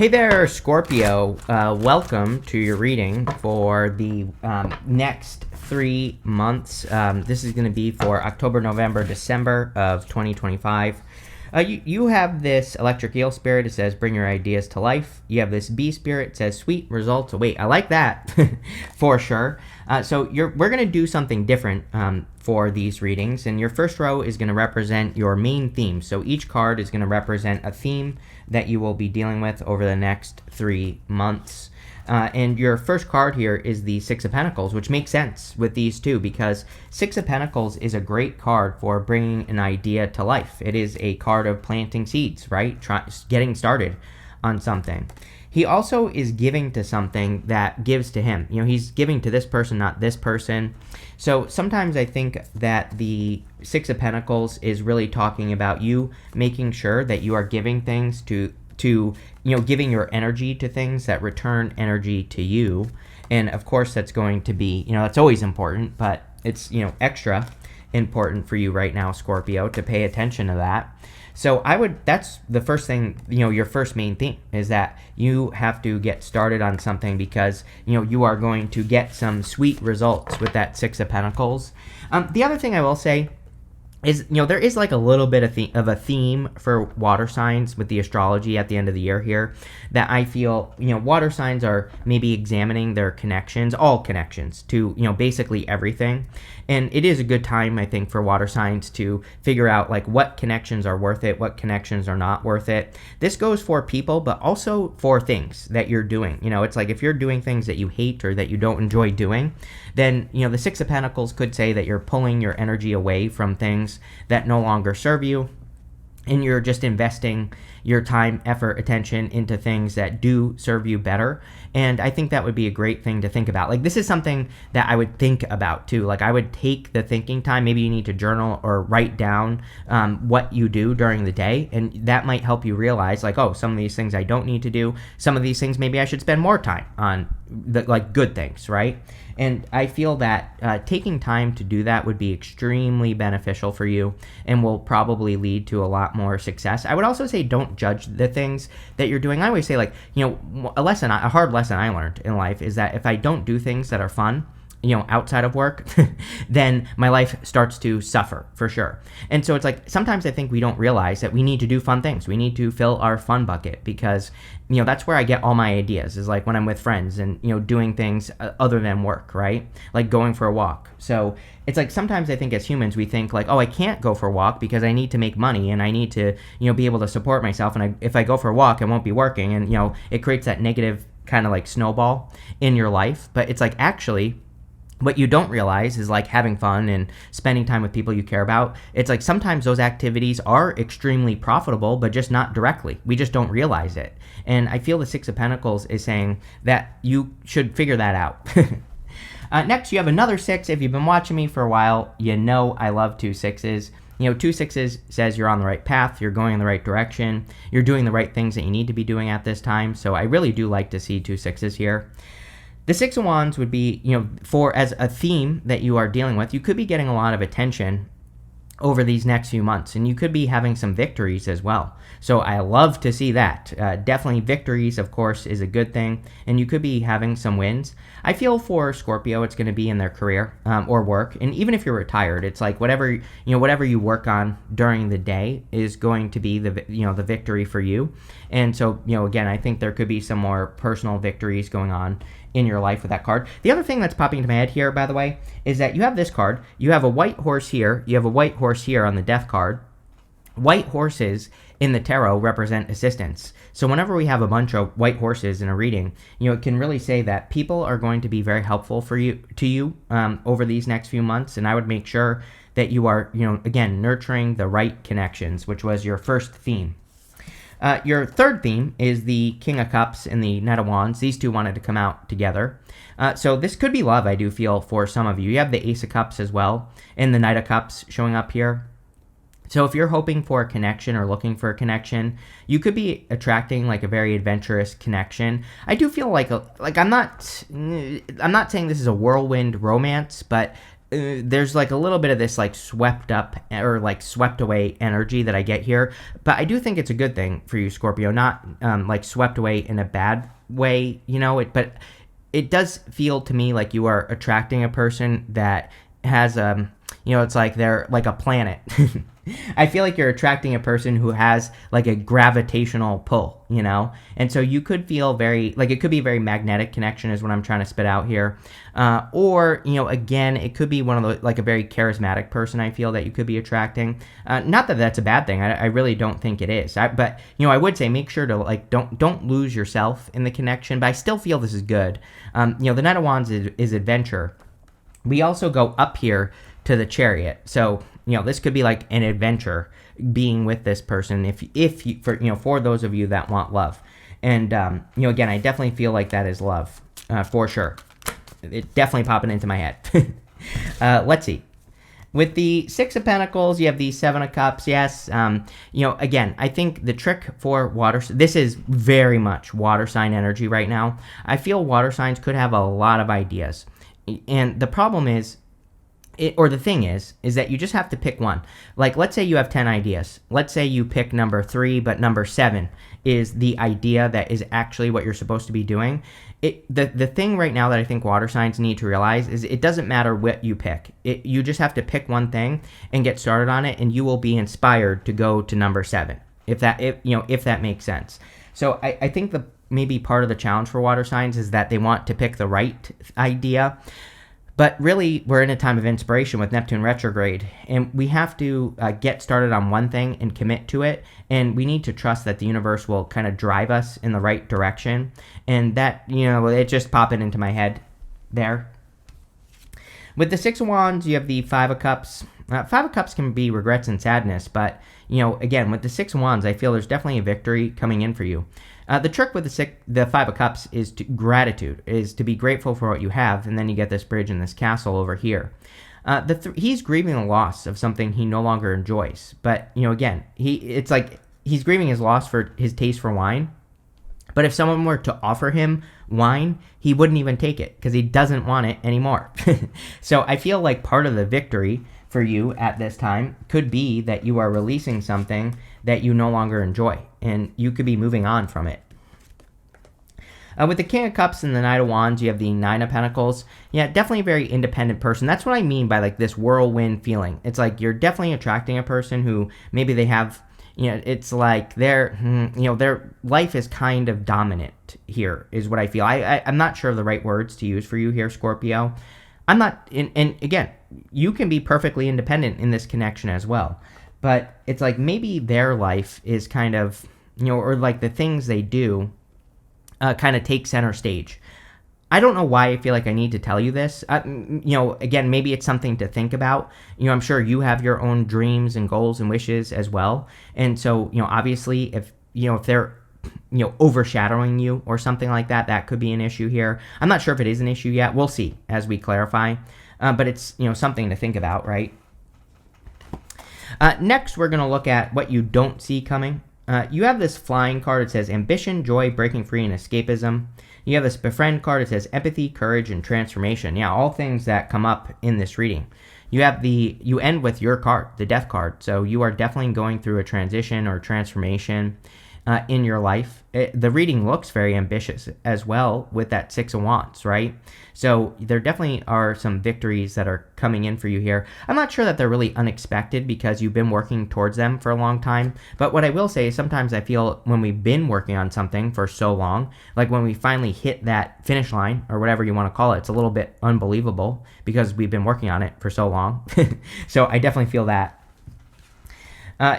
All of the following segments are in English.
Hey there, Scorpio. Welcome to your reading for the next 3 months. This is going to be for October, November, December of 2025. You have this electric eel spirit. It says, bring your ideas to life. You have this bee spirit. It says, sweet results await. I like that for sure. We're going to do something different for these readings. And your first row is going to represent your main theme. So each card is going to represent a theme that you will be dealing with over the next 3 months. And your first card here is the Six of Pentacles, which makes sense with these two because Six of Pentacles is a great card for bringing an idea to life. It is a card of planting seeds, right? Getting started on something. He also is giving to something that gives to him. You know, he's giving to this person, not this person. So sometimes I think that the Six of Pentacles is really talking about you making sure that you are giving things to giving your energy to things that return energy to you. And of course that's going to be, that's always important, but it's, extra important for you right now, Scorpio, to pay attention to that. So that's the first thing, your first main theme is that you have to get started on something because, you are going to get some sweet results with that Six of Pentacles. The other thing I will say is, there is like a little bit of a theme for water signs with the astrology at the end of the year here that I feel, water signs are maybe examining their connections, all connections to, basically everything. And it is a good time, I think, for water signs to figure out like what connections are worth it, what connections are not worth it. This goes for people, but also for things that you're doing. It's like if you're doing things that you hate or that you don't enjoy doing, then, the Six of Pentacles could say that you're pulling your energy away from things that no longer serve you, and you're just investing your time, effort, attention into things that do serve you better. And I think that would be a great thing to think about. Like, this is something that I would think about too. Like, I would take the thinking time. Maybe you need to journal or write down what you do during the day, and that might help you realize, like, oh, some of these things I don't need to do. Some of these things maybe I should spend more time on, good things, right? And I feel that taking time to do that would be extremely beneficial for you and will probably lead to a lot more success. I would also say don't judge the things that you're doing. I always say, like, a hard lesson I learned in life is that if I don't do things that are fun, outside of work, then my life starts to suffer for sure. And so it's like, sometimes I think we don't realize that we need to do fun things. We need to fill our fun bucket because, that's where I get all my ideas is like when I'm with friends and, doing things other than work, right? Like going for a walk. So it's like, sometimes I think as humans, we think like, oh, I can't go for a walk because I need to make money and I need to, be able to support myself. And if I go for a walk, I won't be working. And, it creates that negative kind of like snowball in your life. But it's like, actually, what you don't realize is like having fun and spending time with people you care about. It's like sometimes those activities are extremely profitable, but just not directly. We just don't realize it. And I feel the Six of Pentacles is saying that you should figure that out. Next, you have another six. If you've been watching me for a while, I love 2 6s. 2 6s says you're on the right path, you're going in the right direction, you're doing the right things that you need to be doing at this time. So I really do like to see 2 6s here. The Six of Wands would be, for as a theme that you are dealing with, you could be getting a lot of attention over these next few months, and you could be having some victories as well. So I love to see that. Definitely victories, of course, is a good thing, and you could be having some wins. I feel for Scorpio, it's going to be in their career or work, and even if you're retired, it's like whatever you work on during the day is going to be the victory for you. And so, again, I think there could be some more personal victories going on in your life with that card. The other thing that's popping into my head here, by the way, is that you have this card. You have a white horse here. You have a white horse here on the death card. White horses in the tarot represent assistance. So whenever we have a bunch of white horses in a reading, it can really say that people are going to be very helpful to you over these next few months. And I would make sure that you are, again, nurturing the right connections, which was your first theme. Your third theme is the King of Cups and the Knight of Wands. These two wanted to come out together. So this could be love, I do feel, for some of you. You have the Ace of Cups as well, and the Knight of Cups showing up here. So if you're hoping for a connection or looking for a connection, you could be attracting like a very adventurous connection. I do feel like I'm not saying this is a whirlwind romance, but there's like a little bit of this like swept up or like swept away energy that I get here, but I do think it's a good thing for you, Scorpio, not like swept away in a bad way, but it does feel to me like you are attracting a person that has it's like they're like a planet. I feel like you're attracting a person who has like a gravitational pull, and so you could feel very like it could be a very magnetic connection is what I'm trying to spit out here, or again, it could be one of the like a very charismatic person I feel that you could be attracting. Not that that's a bad thing. I really don't think it is. But I would say make sure to like don't lose yourself in the connection. But I still feel this is good. The Knight of Wands is adventure. We also go up here to the Chariot, so this could be like an adventure being with this person if you, for those of you that want love. And again, I definitely feel like that is love for sure. It definitely popping into my head. Let's see. With the Six of Pentacles, you have the Seven of Cups. Yes, again, I think the trick for water, this is very much water sign energy right now. I feel water signs could have a lot of ideas. And the problem is, the thing is that you just have to pick one. Like, let's say you have 10 ideas. Let's say you pick number 3, but number 7 is the idea that is actually what you're supposed to be doing. The thing right now that I think water signs need to realize is it doesn't matter what you pick. You just have to pick one thing and get started on it, and you will be inspired to go to number 7, if that makes sense. So I think maybe part of the challenge for water signs is that they want to pick the right idea. But really, we're in a time of inspiration with Neptune retrograde, and we have to get started on one thing and commit to it, and we need to trust that the universe will kind of drive us in the right direction, and that, it just popped into my head there. With the Six of Wands, you have the Five of Cups. Five of Cups can be regrets and sadness, but, again, with the Six of Wands, I feel there's definitely a victory coming in for you. The trick with the Five of Cups is gratitude, is to be grateful for what you have, and then you get this bridge and this castle over here. He's grieving the loss of something he no longer enjoys. But, again, it's like he's grieving his loss for his taste for wine. But if someone were to offer him wine, he wouldn't even take it because he doesn't want it anymore. So I feel like part of the victory for you at this time could be that you are releasing something that you no longer enjoy, and you could be moving on from it. With the King of Cups and the Knight of Wands, you have the Nine of Pentacles. Yeah, definitely a very independent person. That's what I mean by like this whirlwind feeling. It's like you're definitely attracting a person who maybe they have, it's like their life is kind of dominant here is what I feel. I'm not sure of the right words to use for you here, Scorpio. I'm not, and again, you can be perfectly independent in this connection as well. But it's like maybe their life is kind of, or like the things they do kind of take center stage. I don't know why I feel like I need to tell you this. Again, maybe it's something to think about. I'm sure you have your own dreams and goals and wishes as well. And so, obviously, if they're, overshadowing you or something like that, that could be an issue here. I'm not sure if it is an issue yet. We'll see as we clarify. But it's, something to think about, right? Next, we're going to look at what you don't see coming. You have this flying card. It says ambition, joy, breaking free, and escapism. You have this befriend card. It says empathy, courage, and transformation. Yeah, all things that come up in this reading. You end with your card, the death card. So you are definitely going through a transition or transformation in your life. The reading looks very ambitious as well with that Six of Wands, right? So there definitely are some victories that are coming in for you here. I'm not sure that they're really unexpected because you've been working towards them for a long time. But what I will say is sometimes I feel when we've been working on something for so long, like when we finally hit that finish line or whatever you want to call it, it's a little bit unbelievable because we've been working on it for so long. So I definitely feel that.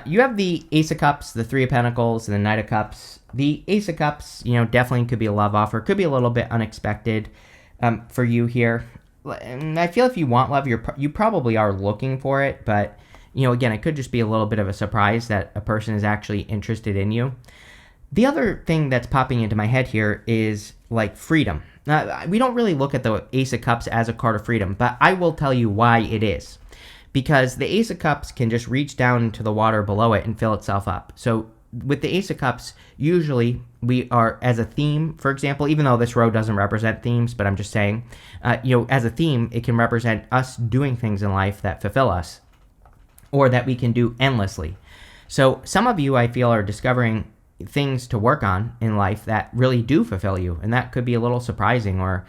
You have the Ace of Cups, the Three of Pentacles, and the Knight of Cups. The Ace of Cups, definitely could be a love offer. Could be a little bit unexpected for you here. And I feel if you want love, you probably are looking for it. But, again, it could just be a little bit of a surprise that a person is actually interested in you. The other thing that's popping into my head here is, like, freedom. We don't really look at the Ace of Cups as a card of freedom, but I will tell you why it is. Because the Ace of Cups can just reach down into the water below it and fill itself up. So with the Ace of Cups, usually we are, as a theme, for example, even though this row doesn't represent themes, but I'm just saying, as a theme, it can represent us doing things in life that fulfill us or that we can do endlessly. So some of you, I feel, are discovering things to work on in life that really do fulfill you, and that could be a little surprising. Or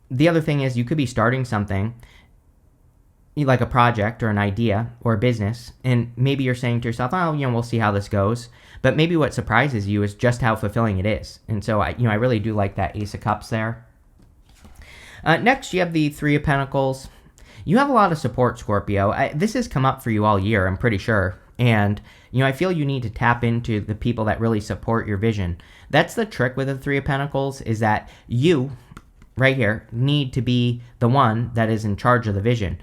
the other thing is, you could be starting something like a project or an idea or a business, and maybe you're saying to yourself, oh, we'll see how this goes. But maybe what surprises you is just how fulfilling it is. And so I really do like that Ace of Cups there. Next, you have the Three of Pentacles. You have a lot of support, Scorpio. This has come up for you all year, I'm pretty sure. And, I feel you need to tap into the people that really support your vision. That's the trick with the Three of Pentacles, is that you, right here, need to be the one that is in charge of the vision.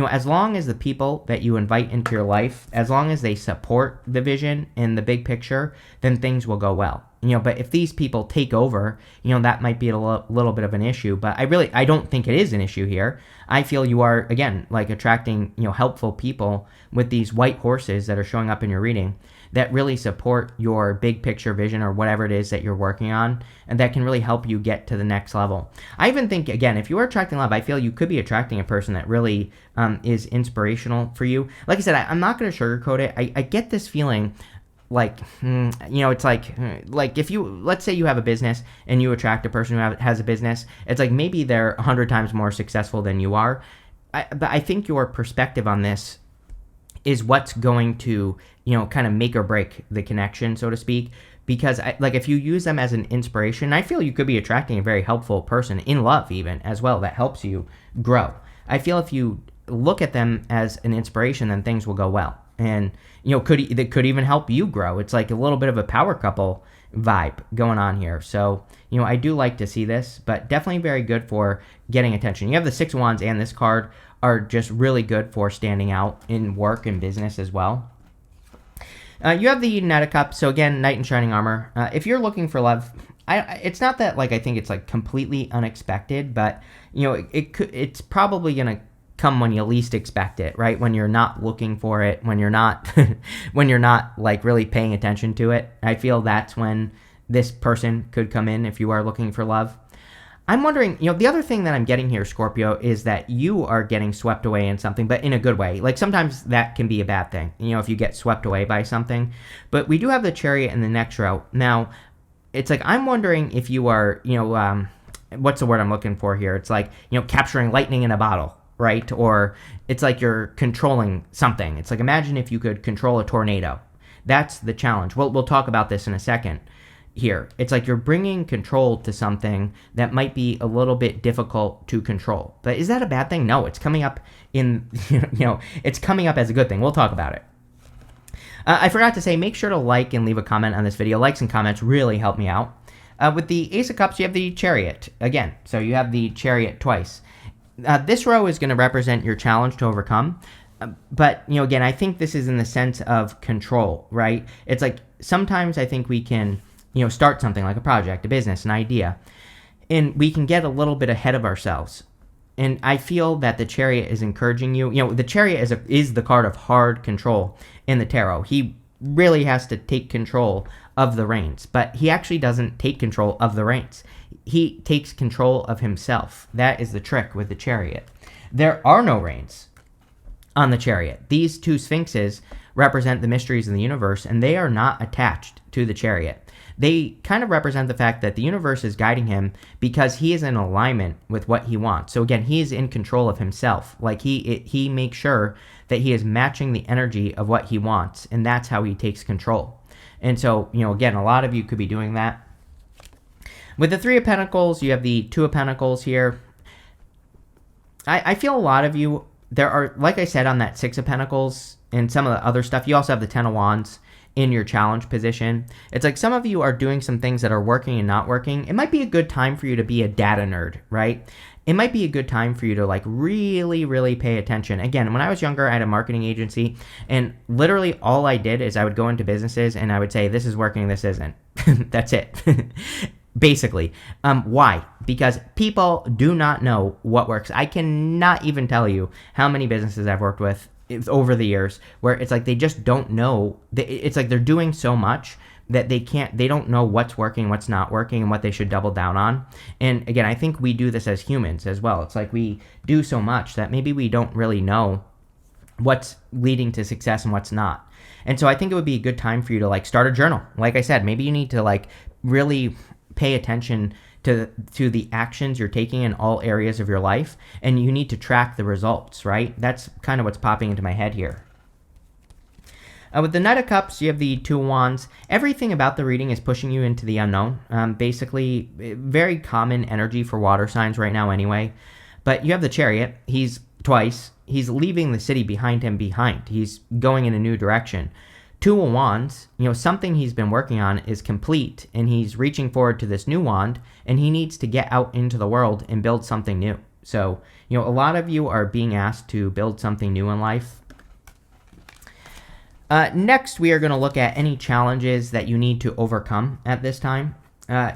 As long as the people that you invite into your life, as long as they support the vision and the big picture, then things will go well. But if these people take over, that might be a little bit of an issue. But I don't think it is an issue here. I feel you are, again, like attracting, helpful people with these white horses that are showing up in your reading that really support your big picture vision or whatever it is that you're working on, and that can really help you get to the next level. I even think, again, if you are attracting love, I feel you could be attracting a person that really is inspirational for you. Like I said, I'm not going to sugarcoat it. I get this feeling like, it's like if you, let's say you have a business and you attract a person who has a business, it's like maybe they're 100 times more successful than you are. But I think your perspective on this is what's going to, kind of make or break the connection, so to speak. Because if you use them as an inspiration, I feel you could be attracting a very helpful person in love even as well that helps you grow. I feel if you look at them as an inspiration, then things will go well. And, that could even help you grow. It's like a little bit of a power couple vibe going on here. So, I do like to see this, but definitely very good for getting attention. You have the Six of Wands, and this card are just really good for standing out in work and business as well. You have the Knight of Cups. So again, Knight in Shining Armor. If you're looking for love, it's not that I think it's completely unexpected, but it's probably gonna come when you least expect it, right? When you're not looking for it, when you're not really paying attention to it. I feel that's when this person could come in if you are looking for love. I'm wondering, the other thing that I'm getting here, Scorpio, is that you are getting swept away in something, but in a good way. Sometimes that can be a bad thing, if you get swept away by something. But we do have the Chariot in the next row. Now, it's I'm wondering if you are, what's the word I'm looking for here? It's capturing lightning in a bottle, right? Or it's you're controlling something. It's imagine if you could control a tornado. That's the challenge. We'll talk about this in a second. Here, it's you're bringing control to something that might be a little bit difficult to control. But is that a bad thing? No, it's coming up in, it's coming up as a good thing. We'll talk about it. I forgot to say, make sure to like and leave a comment on this video. Likes and comments really help me out. With the Ace of Cups, you have the Chariot again. So you have the Chariot twice. This row is going to represent your challenge to overcome. But, again, I think this is in the sense of control, right? It's sometimes I think we can, start something like a project, a business, an idea, and we can get a little bit ahead of ourselves. And I feel that the Chariot is encouraging you. The Chariot is the card of hard control in the tarot. He really has to take control of the reins, but he actually doesn't take control of the reins. He takes control of himself. That is the trick with the Chariot. There are no reins on the Chariot. These two sphinxes represent the mysteries of the universe, and they are not attached to the Chariot. They kind of represent the fact that the universe is guiding him because he is in alignment with what he wants. So again, he is in control of himself. He makes sure that he is matching the energy of what he wants, and that's how he takes control. And so, again, a lot of you could be doing that. With the Three of Pentacles, you have the Two of Pentacles here. I feel a lot of you, there are, like I said, on that Six of Pentacles and some of the other stuff, you also have the Ten of Wands in your challenge position. It's some of you are doing some things that are working and not working. It might be a good time for you to be a data nerd, right? It might be a good time for you to really, really pay attention. Again, when I was younger, I had a marketing agency, and literally all I did is I would go into businesses and I would say, this is working, this isn't. That's it. Basically. Why? Because people do not know what works. I cannot even tell you how many businesses I've worked with over the years, where it's like they just don't know. It's like they're doing so much that they don't know what's working, what's not working, and what they should double down on. And again, I think we do this as humans as well. It's like we do so much that maybe we don't really know what's leading to success and what's not. And so I think it would be a good time for you to like start a journal. Like I said, maybe you need to like really pay attention to the actions you're taking in all areas of your life, and you need to track the results, right? That's kind of what's popping into my head here. With the Knight of Cups, you have the Two of Wands. Everything about the reading is pushing you into the unknown. Basically, very common energy for water signs right now anyway. But you have the Chariot. He's leaving the city behind him behind. He's going in a new direction. Two of Wands, something he's been working on is complete, and he's reaching forward to this new wand, and he needs to get out into the world and build something new. So, a lot of you are being asked to build something new in life. Next, we are going to look at any challenges that you need to overcome at this time.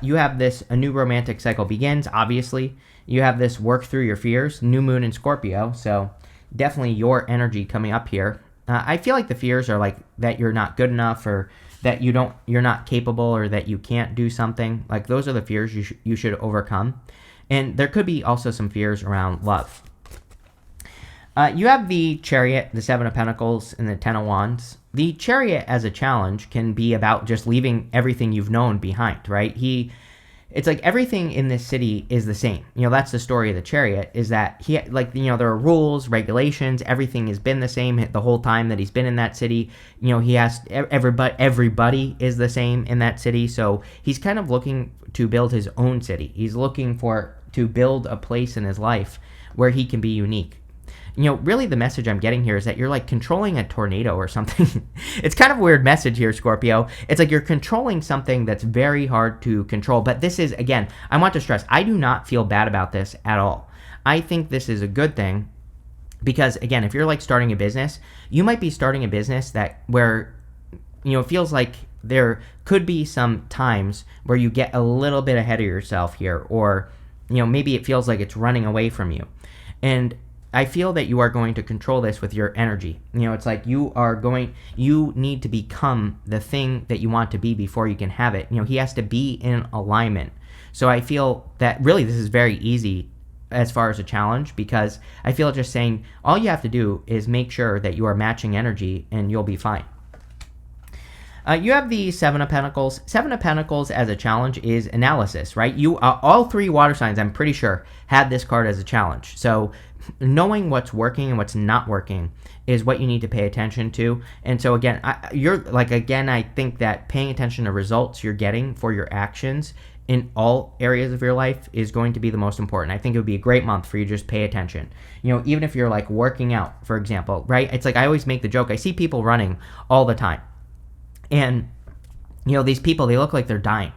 You have this, a new romantic cycle begins, obviously. You have this work through your fears, new moon in Scorpio, so definitely your energy coming up here. I feel like the fears are like that you're not good enough, or that you're not capable, or that you can't do something. Like those are the fears you should overcome. And there could be also some fears around love. You have the Chariot, the Seven of Pentacles, and the Ten of Wands. The Chariot as a challenge can be about just leaving everything you've known behind, right? It's like everything in this city is the same. That's the story of the Chariot, is that there are rules, regulations, everything has been the same the whole time that he's been in that city. He has, everybody is the same in that city. So he's kind of looking to build his own city. He's looking to build a place in his life where he can be unique. Really the message I'm getting here is that you're like controlling a tornado or something. It's kind of a weird message here, Scorpio. It's like you're controlling something that's very hard to control. But this is, again, I want to stress, I do not feel bad about this at all. I think this is a good thing because, again, if you're like starting a business, you might be starting a business where it feels like there could be some times where you get a little bit ahead of yourself here, or, maybe it feels like it's running away from you. And I feel that you are going to control this with your energy. It's like you need to become the thing that you want to be before you can have it. He has to be in alignment. So I feel that really this is very easy as far as a challenge, because I feel just saying all you have to do is make sure that you are matching energy and you'll be fine. You have the Seven of Pentacles. Seven of Pentacles as a challenge is analysis, right? All three water signs, I'm pretty sure, had this card as a challenge. So knowing what's working and what's not working is what you need to pay attention to. And so again, I think that paying attention to results you're getting for your actions in all areas of your life is going to be the most important. I think it would be a great month for you to just pay attention. Even if you're like working out, for example, right? It's like I always make the joke, I see people running all the time. And these people, they look like they're dying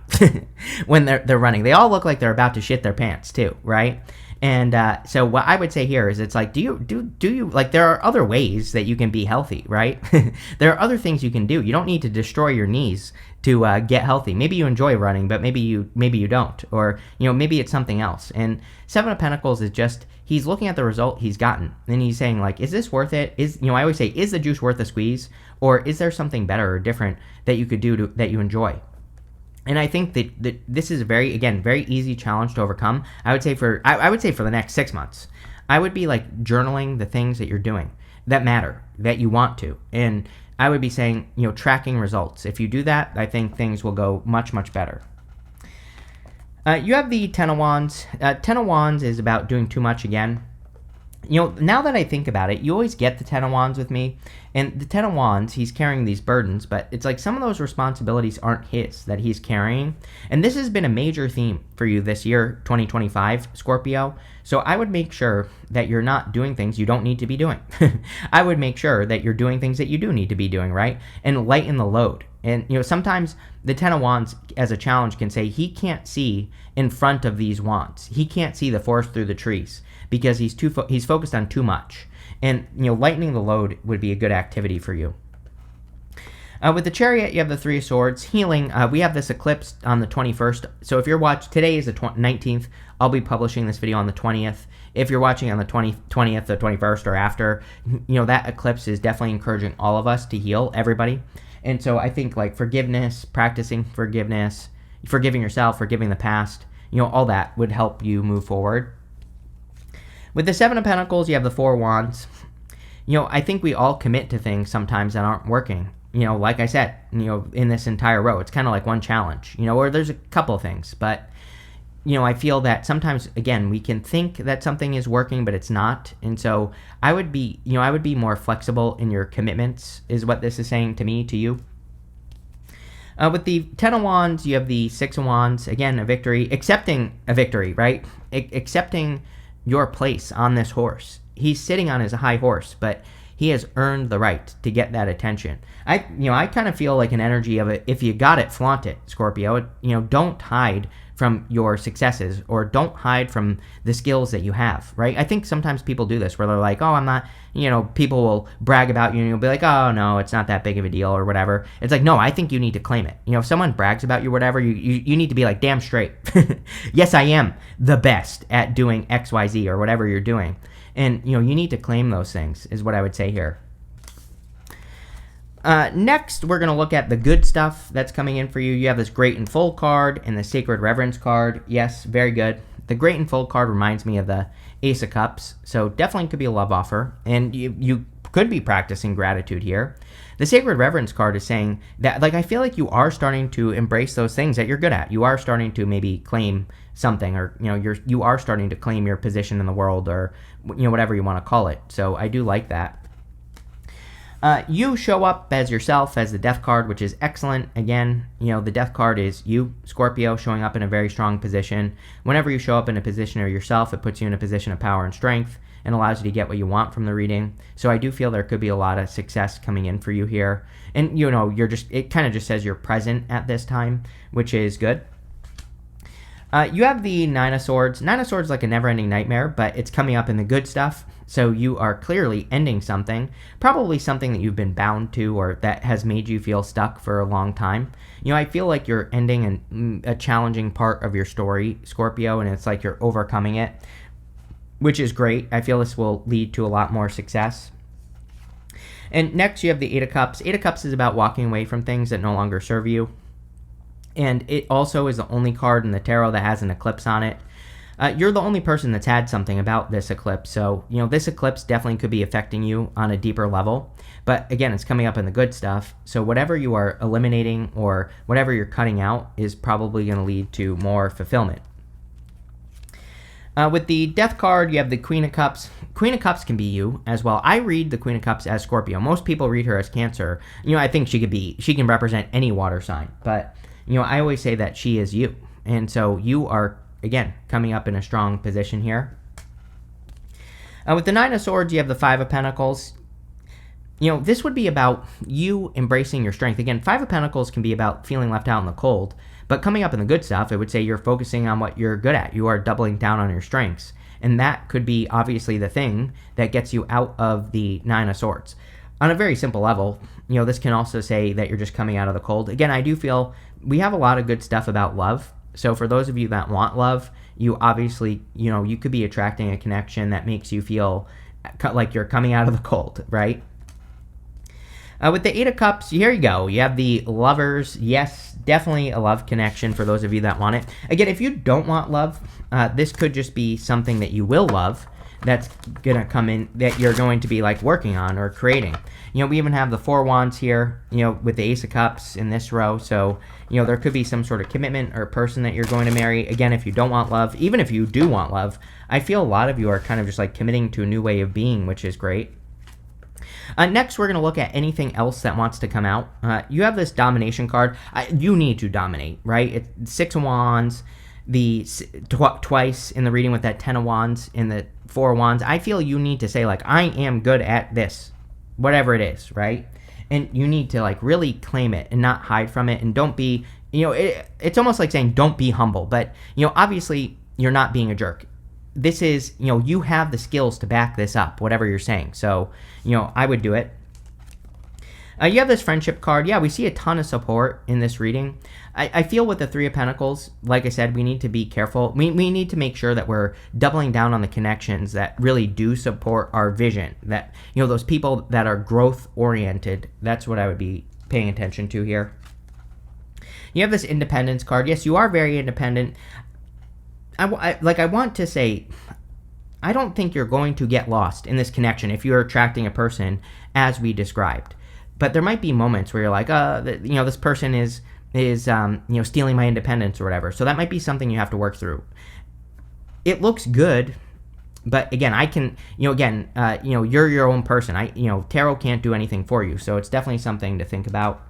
when they're running. They all look like they're about to shit their pants too, right? And so what I would say here is, it's like, do you like, there are other ways that you can be healthy, right? There are other things you can do. You don't need to destroy your knees to get healthy. Maybe you enjoy running, but maybe you don't, or maybe it's something else. And Seven of Pentacles is just, he's looking at the result he's gotten, and he's saying like, is this worth it? I always say, is the juice worth the squeeze, or is there something better or different that you could do that you enjoy? And I think that this is a very easy challenge to overcome. I would say for the next 6 months, I would be like journaling the things that you're doing that matter, that you want to. And I would be saying, tracking results. If you do that, I think things will go much, much better. You have the Ten of Wands. Ten of Wands is about doing too much again. Now that I think about it, you always get the Ten of Wands with me. And the Ten of Wands, he's carrying these burdens, but it's like some of those responsibilities aren't his, that he's carrying. And this has been a major theme for you this year, 2025, Scorpio. So I would make sure that you're not doing things you don't need to be doing. I would make sure that you're doing things that you do need to be doing, right? And lighten the load. And, sometimes the Ten of Wands as a challenge can say he can't see in front of these wands. He can't see the forest through the trees because he's focused on too much. And, lightening the load would be a good activity for you. With the Chariot, you have the Three of Swords. Healing, we have this eclipse on the 21st. So if you're watching, today is the 19th. I'll be publishing this video on the 20th. If you're watching on the 20th, the 21st, or after, that eclipse is definitely encouraging all of us to heal, everybody. And so I think like forgiveness, practicing forgiveness, forgiving yourself, forgiving the past, all that would help you move forward. With the Seven of Pentacles, you have the Four of Wands. I think we all commit to things sometimes that aren't working. Like I said, in this entire row, it's kind of like one challenge, or there's a couple of things, but, I feel that sometimes, again, we can think that something is working, but it's not. And so I would be more flexible in your commitments is what this is saying to me, to you. With the Ten of Wands, you have the Six of Wands, again, a victory, accepting a victory, right? Accepting your place on this horse. He's sitting on his high horse, but he has earned the right to get that attention. I kind of feel like an energy of it. If you got it, flaunt it, Scorpio. Don't hide from your successes, or don't hide from the skills that you have, right? I think sometimes people do this where they're like, oh, I'm not, people will brag about you and you'll be like, oh, no, it's not that big of a deal or whatever. It's like, no, I think you need to claim it. If someone brags about you or whatever, you need to be like, damn straight. Yes, I am the best at doing X, Y, Z or whatever you're doing. And, you need to claim those things is what I would say here. Next, we're going to look at the good stuff that's coming in for you. You have this Great and Full card and the Sacred Reverence card. Yes, very good. The Great and Full card reminds me of the Ace of Cups, so definitely could be a love offer. And you could be practicing gratitude here. The Sacred Reverence card is saying that, like, I feel like you are starting to embrace those things that you're good at. You are starting to maybe claim something, or, you are starting to claim your position in the world, or, whatever you want to call it. So I do like that. You show up as yourself as the Death card, which is excellent. Again, the Death card is you, Scorpio, showing up in a very strong position. Whenever you show up in a position of yourself, it puts you in a position of power and strength and allows you to get what you want from the reading. So I do feel there could be a lot of success coming in for you here. And, it kind of just says you're present at this time, which is good. You have the Nine of Swords. Nine of Swords is like a never-ending nightmare, but it's coming up in the good stuff. So you are clearly ending something, probably something that you've been bound to or that has made you feel stuck for a long time. I feel like you're ending a challenging part of your story, Scorpio, and it's like you're overcoming it, which is great. I feel this will lead to a lot more success. And next, you have the Eight of Cups. Eight of Cups is about walking away from things that no longer serve you. And it also is the only card in the tarot that has an eclipse on it. You're the only person that's had something about this eclipse. So, this eclipse definitely could be affecting you on a deeper level. But again, it's coming up in the good stuff. So whatever you are eliminating or whatever you're cutting out is probably going to lead to more fulfillment. With the Death card, you have the Queen of Cups. Queen of Cups can be you as well. I read the Queen of Cups as Scorpio. Most people read her as Cancer. I think she can represent any water sign. But, I always say that she is you. And so you are, again, coming up in a strong position here. With the Nine of Swords, you have the Five of Pentacles. This would be about you embracing your strength. Again, Five of Pentacles can be about feeling left out in the cold. But coming up in the good stuff, it would say you're focusing on what you're good at. You are doubling down on your strengths. And that could be obviously the thing that gets you out of the Nine of Swords. On a very simple level, this can also say that you're just coming out of the cold. Again, I do feel we have a lot of good stuff about love. So for those of you that want love, you obviously, you could be attracting a connection that makes you feel like you're coming out of the cold, right? With the Eight of Cups, here you go. You have the Lovers. Yes, definitely a love connection for those of you that want it. Again, if you don't want love, this could just be something that you will love that's going to come in, that you're going to be like working on or creating. We even have the Four Wands here, with the Ace of Cups in this row. So, there could be some sort of commitment or person that you're going to marry. Again, if you don't want love, even if you do want love, I feel a lot of you are kind of just like committing to a new way of being, which is great. Next, we're going to look at anything else that wants to come out. You have this Domination card. You need to dominate, right? It's Six of Wands, twice in the reading with that Ten of Wands and the Four of Wands. I feel you need to say, like, I am good at this, whatever it is, right? And you need to, like, really claim it and not hide from it. And don't be, it's almost like saying don't be humble. But, obviously, you're not being a jerk. This is, you have the skills to back this up, whatever you're saying. So, I would do it. You have this friendship card. Yeah, we see a ton of support in this reading. I feel with the Three of Pentacles, like I said, we need to be careful. We need to make sure that we're doubling down on the connections that really do support our vision. That, you know, those people that are growth oriented, that's what I would be paying attention to here. You have this independence card. Yes, you are very independent. I want to say, I don't think you're going to get lost in this connection if you're attracting a person as we described. But there might be moments where you're like, you know, this person is you know, stealing my independence or whatever. So that might be something you have to work through. It looks good, but again, I can, you know, again, you know, you're your own person. You know, tarot can't do anything for you, so it's definitely something to think about.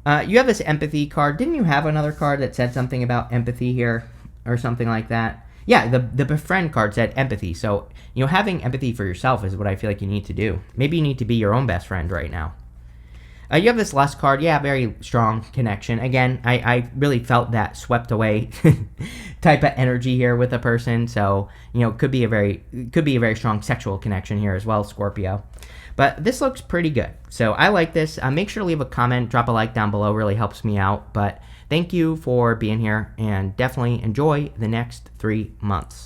You have this empathy card. Didn't you have another card that said something about empathy here or something like that? Yeah, the befriend card said empathy. So, you know, having empathy for yourself is what I feel like you need to do. Maybe you need to be your own best friend right now. You have this lust card. Yeah, very strong connection. Again, I really felt that swept away type of energy here with a person. So, you know, could be a very strong sexual connection here as well, Scorpio. But this looks pretty good. So I like this. Make sure to leave a comment, drop a like down below. Really helps me out. But thank you for being here, and definitely enjoy the next 3 months.